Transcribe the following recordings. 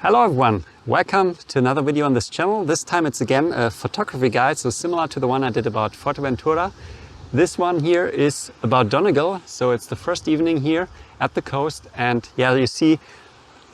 Hello everyone, welcome to another video on this channel. This time it's again a photography guide, so similar to the one I did about Fuerteventura. This one here is about Donegal, so it's the first evening here at the coast, and yeah, you see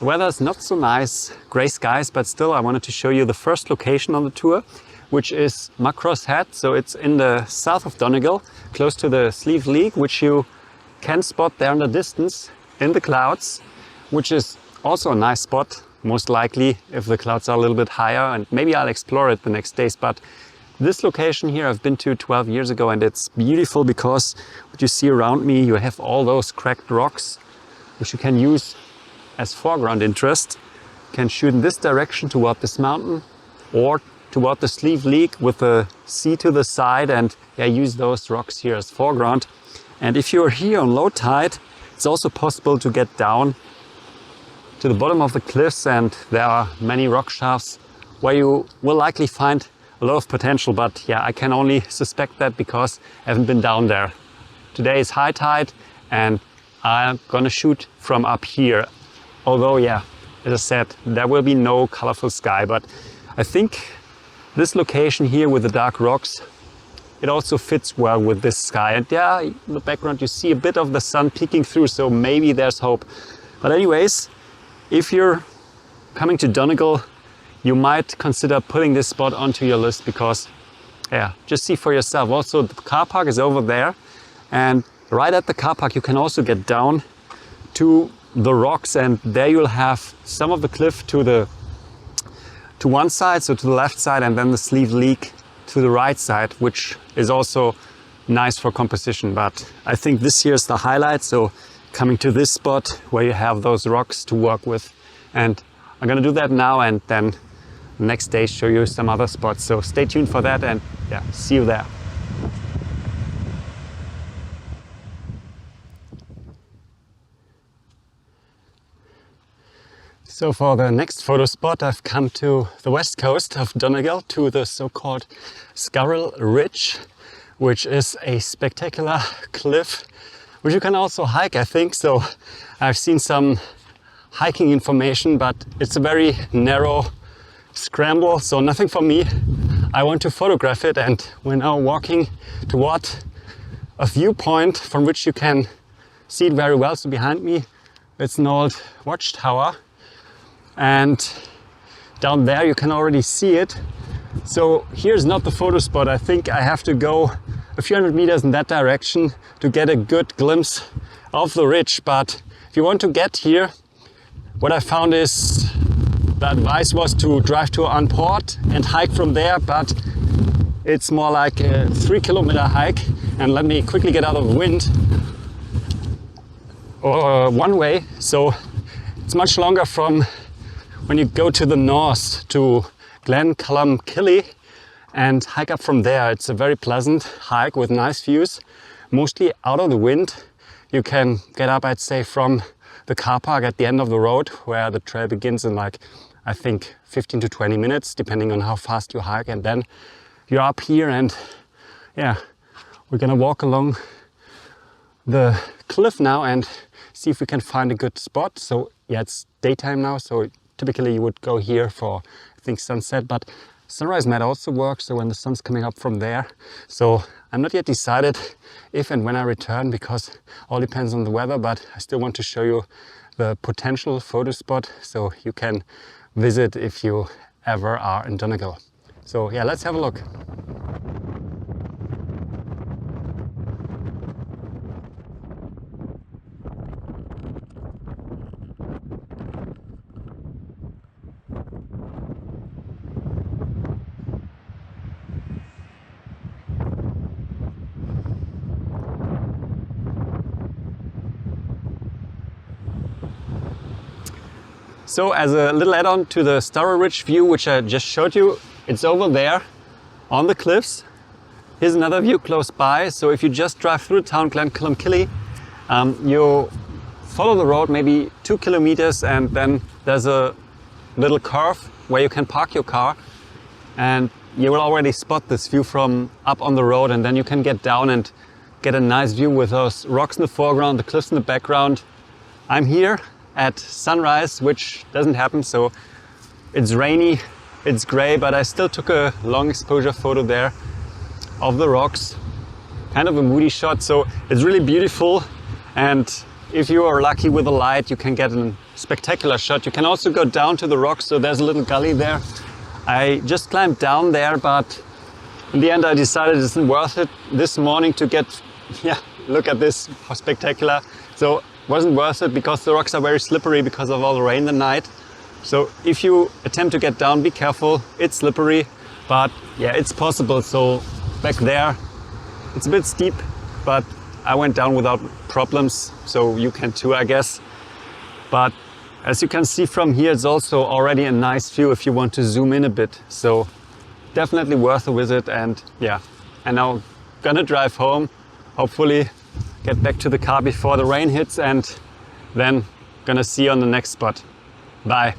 the weather is not so nice, grey skies, but still I wanted to show you the first location on the tour, which is Muckross Head. So it's in the south of Donegal, close to the Slieve League, which you can spot there in the distance in the clouds, which is also a nice spot. Most likely if the clouds are a little bit higher, and maybe I'll explore it the next days. But this location here I've been to 12 years ago, and it's beautiful because what you see around me, you have all those cracked rocks which you can use as foreground interest. You can shoot in this direction toward this mountain or toward the Slieve League with the sea to the side, and yeah, use those rocks here as foreground. And if you're here on low tide, it's also possible to get down to the bottom of the cliffs, and there are many rock shafts where you will likely find a lot of potential. But yeah, I can only suspect that because I haven't been down there. Today is high tide and I'm gonna shoot from up here. Although yeah, as I said, there will be no colorful sky, but I think this location here with the dark rocks, it also fits well with this sky. And yeah, in the background you see a bit of the sun peeking through, so maybe there's hope. But anyways, if you're coming to Donegal, you might consider putting this spot onto your list because, yeah, just see for yourself. Also, the car park is over there, and right at the car park you can also get down to the rocks, and there you'll have some of the cliff to one side, so to the left side, and then the Slieve League to the right side, which is also nice for composition. But I think this here is the highlight. So coming to this spot where you have those rocks to work with, and I'm gonna do that now, and then next day show you some other spots. So stay tuned for that, and yeah, see you there. So for the next photo spot, I've come to the west coast of Donegal, to the so-called Sturrall Ridge, which is a spectacular cliff which you can also hike, I think. So I've seen some hiking information, but it's a very narrow scramble, so nothing for me. I want to photograph it, and we're now walking toward a viewpoint from which you can see it very well. So behind me, it's an old watchtower, and down there you can already see it. So here's not the photo spot. I think I have to go a few hundred meters in that direction to get a good glimpse of the ridge. But if you want to get here, what I found is the advice was to drive to Anport and hike from there, but it's more like a 3-kilometer hike. And let me quickly get out of the wind. One way, so it's much longer from when you go to the north to Glen Killy and hike up from there. It's a very pleasant hike with nice views, mostly out of the wind. You can get up, I'd say, from the car park at the end of the road, where the trail begins in, like, I think 15 to 20 minutes, depending on how fast you hike. And then you're up here, and yeah, we're gonna walk along the cliff now and see if we can find a good spot. So yeah, it's daytime now, so typically you would go here for, I think, sunset, but sunrise might also work, so when the sun's coming up from there. So I'm not yet decided if and when I return, because all depends on the weather, but I still want to show you the potential photo spot so you can visit if you ever are in Donegal. So yeah, let's have a look. So as a little add-on to the Sturrall Ridge view, which I just showed you, it's over there on the cliffs. Here's another view close by. So if you just drive through the town, Glenclumkilly, you follow the road maybe 2 kilometers, and then there's a little curve where you can park your car, and you will already spot this view from up on the road, and then you can get down and get a nice view with those rocks in the foreground, the cliffs in the background. I'm here at sunrise, which doesn't happen, so It's rainy, it's grey, but I still took a long exposure photo there of the rocks. Kind of a moody shot, so it's really beautiful. And if you are lucky with the light, you can get a spectacular shot. You can also go down to the rocks, so there's a little gully there. I just climbed down there, but in the end I decided it isn't worth it this morning to get, yeah, look at this, how spectacular. So it wasn't worth it because the rocks are very slippery because of all the rain the night. So if you attempt to get down, be careful, it's slippery, but yeah, it's possible. So back there, it's a bit steep, but I went down without problems, so you can too, I guess. But as you can see from here, it's also already a nice view if you want to zoom in a bit. So definitely worth a visit. And yeah, and now gonna drive home, hopefully get back to the car before the rain hits, and then gonna see you on the next spot. Bye.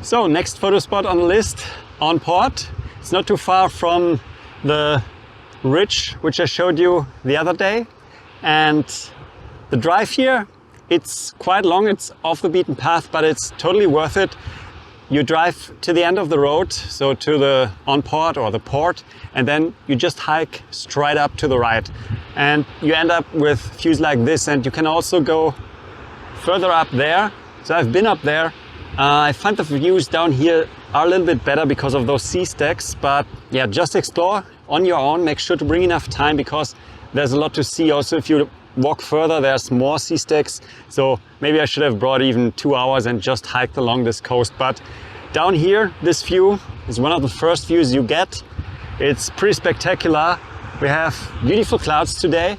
So next photo spot on the list, on port. It's not too far from the ridge which I showed you the other day. And the drive here, it's quite long, it's off the beaten path, but it's totally worth it. You drive to the end of the road, so to the on port or the port, and then you just hike straight up to the right. And you end up with views like this, and you can also go further up there. So I've been up there. I find the views down here are a little bit better because of those sea stacks, but yeah, just explore on your own. Make sure to bring enough time because there's a lot to see. Also, if you walk further, there's more sea stacks. So maybe I should have brought even 2 hours and just hiked along this coast. But down here, this view is one of the first views you get. It's pretty spectacular. We have beautiful clouds today.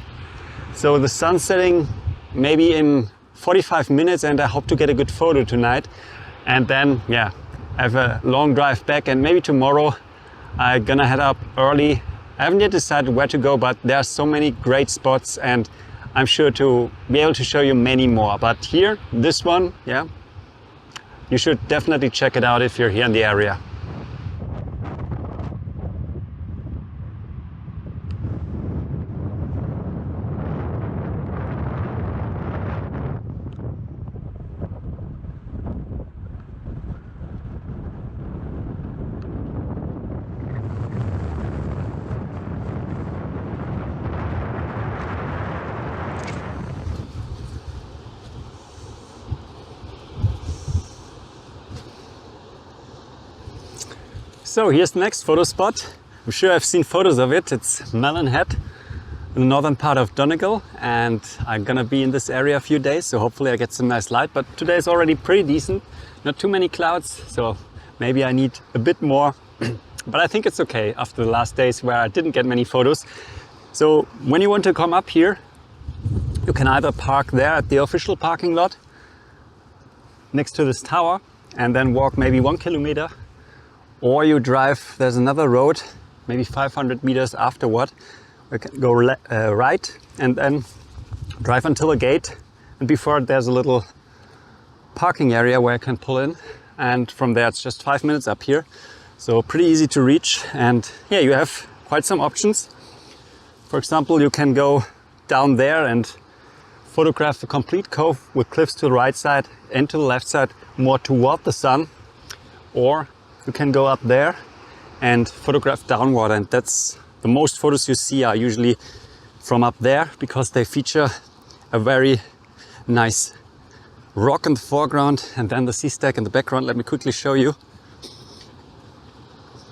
So the sun's setting maybe in 45 minutes, and I hope to get a good photo tonight. And then, yeah, I have a long drive back, and maybe tomorrow I'm gonna head up early. I haven't yet decided where to go, but there are so many great spots, and I'm sure to be able to show you many more. But here, this one, yeah, you should definitely check it out if you're here in the area. So here's the next photo spot. I'm sure I've seen photos of it. It's Malin Head in the northern part of Donegal, and I'm gonna be in this area a few days, so hopefully I get some nice light. But today is already pretty decent, not too many clouds, so maybe I need a bit more. But I think it's okay after the last days where I didn't get many photos. So when you want to come up here, you can either park there at the official parking lot next to this tower and then walk maybe 1 kilometer. Or you drive, there's another road, maybe 500 meters afterward. We can go right and then drive until a gate. And before it, there's a little parking area where I can pull in. And from there, it's just 5 minutes up here. So pretty easy to reach. And yeah, you have quite some options. For example, you can go down there and photograph the complete cove with cliffs to the right side and to the left side, more toward the sun. Or you can go up there and photograph downward, and that's the most photos you see are usually from up there because they feature a very nice rock in the foreground and then the sea stack in the background. Let me quickly show you.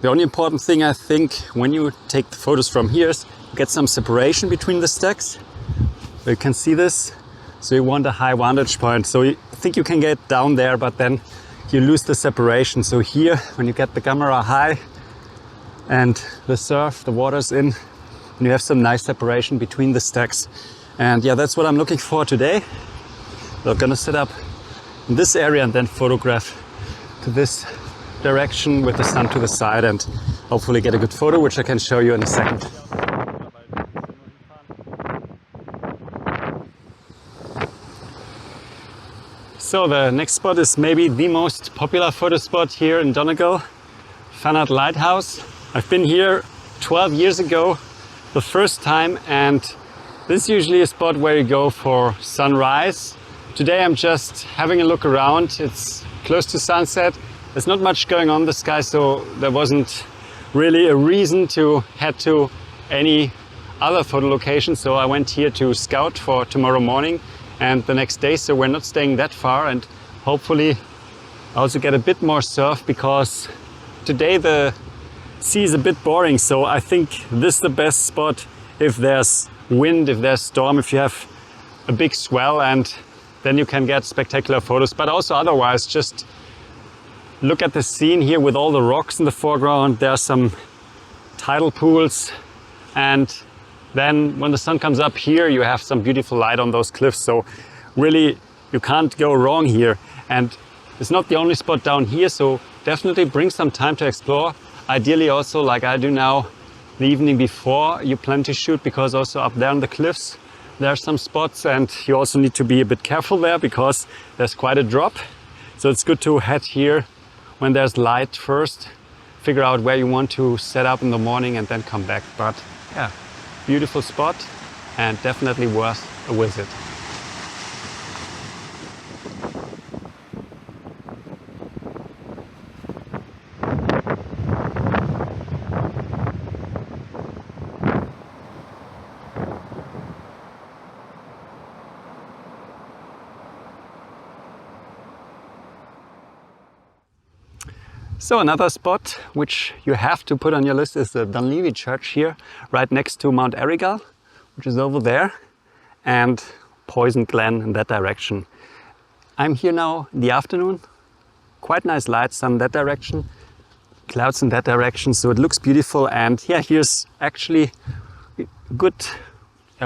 The only important thing I think when you take the photos from here is get some separation between the stacks. You can see this, so you want a high vantage point. So I think you can get down there, but then you lose the separation. So here, when you get the camera high and the surf, the water's in, and you have some nice separation between the stacks. And yeah, that's what I'm looking for today. We're gonna set up in this area and then photograph to this direction with the sun to the side and hopefully get a good photo, which I can show you in a second. So the next spot is maybe the most popular photo spot here in Donegal, Fanad Lighthouse. I've been here 12 years ago, the first time, and this is usually a spot where you go for sunrise Today I'm just having a look around. It's close to sunset. There's not much going on in the sky, so there wasn't really a reason to head to any other photo location. So I went here to scout for tomorrow morning and the next day. So we're not staying that far, and hopefully also get a bit more surf, because today the sea is a bit boring. So I think this is the best spot if there's wind, if there's storm, if you have a big swell, and then you can get spectacular photos. But also otherwise, just look at the scene here with all the rocks in the foreground. There are some tidal pools, and then when the sun comes up here, you have some beautiful light on those cliffs. So really, you can't go wrong here. And it's not the only spot down here, so definitely bring some time to explore. Ideally also, like I do now, the evening before you plan to shoot, because also up there on the cliffs there are some spots, and you also need to be a bit careful there because there's quite a drop. So it's good to head here when there's light first, figure out where you want to set up in the morning and then come back. But yeah, beautiful spot and definitely worth a visit. So another spot which you have to put on your list is the Dunlewey Church here, right next to Mount Errigal, which is over there, and Poison Glen in that direction. I'm here now in the afternoon, quite nice light, sun in that direction, clouds in that direction, so it looks beautiful. And yeah, here's actually good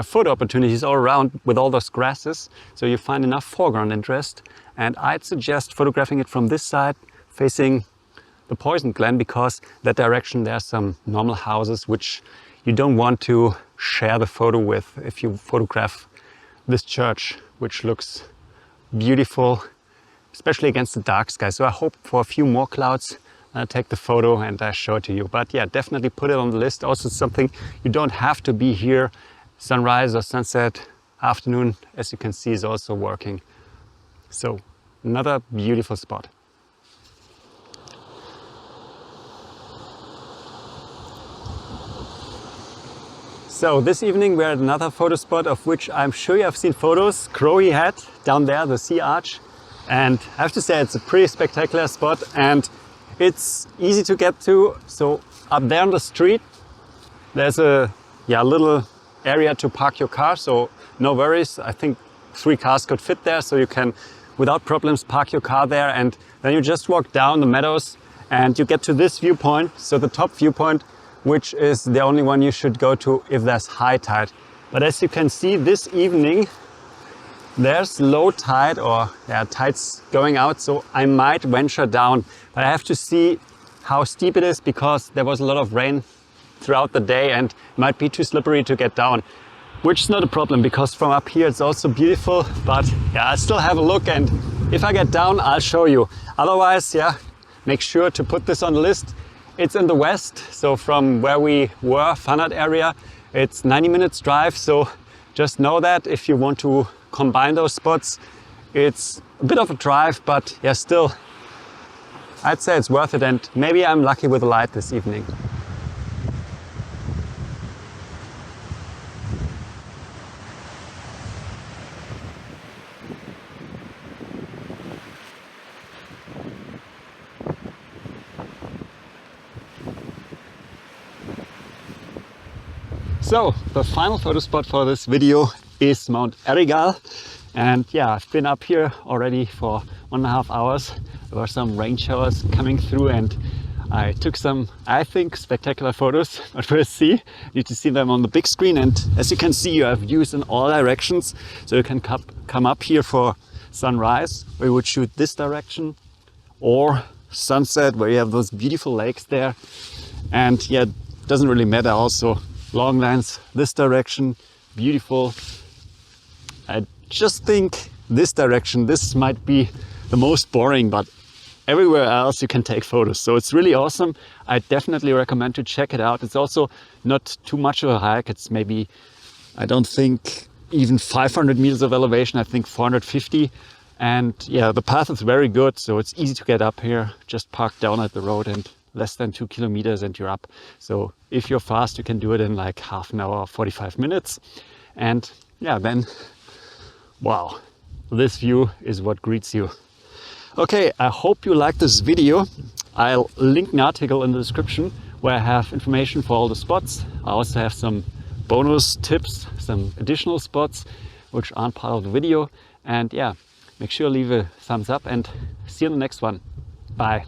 photo opportunities all around with all those grasses, so you find enough foreground interest. And I'd suggest photographing it from this side, facing the Poison Glen, because that direction there's some normal houses which you don't want to share the photo with if you photograph this church, which looks beautiful, especially against the dark sky. So I hope for a few more clouds I'll take the photo and I show it to you. But yeah, definitely put it on the list. Also something you don't have to be here. Sunrise or sunset, afternoon, as you can see, is also working. So another beautiful spot. So this evening we're at another photo spot of which I'm sure you have seen photos, Crohy Head, down there, the sea arch. And I have to say it's a pretty spectacular spot and it's easy to get to. So up there on the street, there's a little area to park your car, so no worries. I think 3 cars could fit there, so you can without problems park your car there, and then you just walk down the meadows and you get to this viewpoint, so the top viewpoint, which is the only one you should go to if there's high tide. But as you can see this evening, there's low tide, or tide's going out, so I might venture down. But I have to see how steep it is, because there was a lot of rain throughout the day and it might be too slippery to get down. Which is not a problem, because from up here it's also beautiful. But yeah, I'll still have a look, and if I get down, I'll show you. Otherwise, yeah, make sure to put this on the list. It's in the west, so from where we were, Fanad area, it's 90 minutes drive. So just know that if you want to combine those spots, it's a bit of a drive, but yeah, still, I'd say it's worth it. And maybe I'm lucky with the light this evening. So the final photo spot for this video is Mount Errigal, and yeah, I've been up here already for 1.5 hours. There were some rain showers coming through and I took some, I think, spectacular photos, but we'll see. You need to see them on the big screen, and as you can see, you have views in all directions, so you can come up here for sunrise, where you would shoot this direction, or sunset, where you have those beautiful lakes there. And yeah, it doesn't really matter also. Long lens this direction, beautiful. I just think this direction, this might be the most boring, but everywhere else you can take photos. So it's really awesome. I definitely recommend to check it out. It's also not too much of a hike. It's maybe, I don't think, even 500 meters of elevation, I think 450. And yeah, the path is very good, so it's easy to get up here. Just park down at the road and less than 2 kilometers and you're up. So if you're fast, you can do it in like half an hour, 45 minutes. And yeah, then, wow, this view is what greets you. Okay, I hope you liked this video. I'll link an article in the description where I have information for all the spots. I also have some bonus tips, some additional spots which aren't part of the video. And yeah, make sure to leave a thumbs up and see you in the next one. Bye.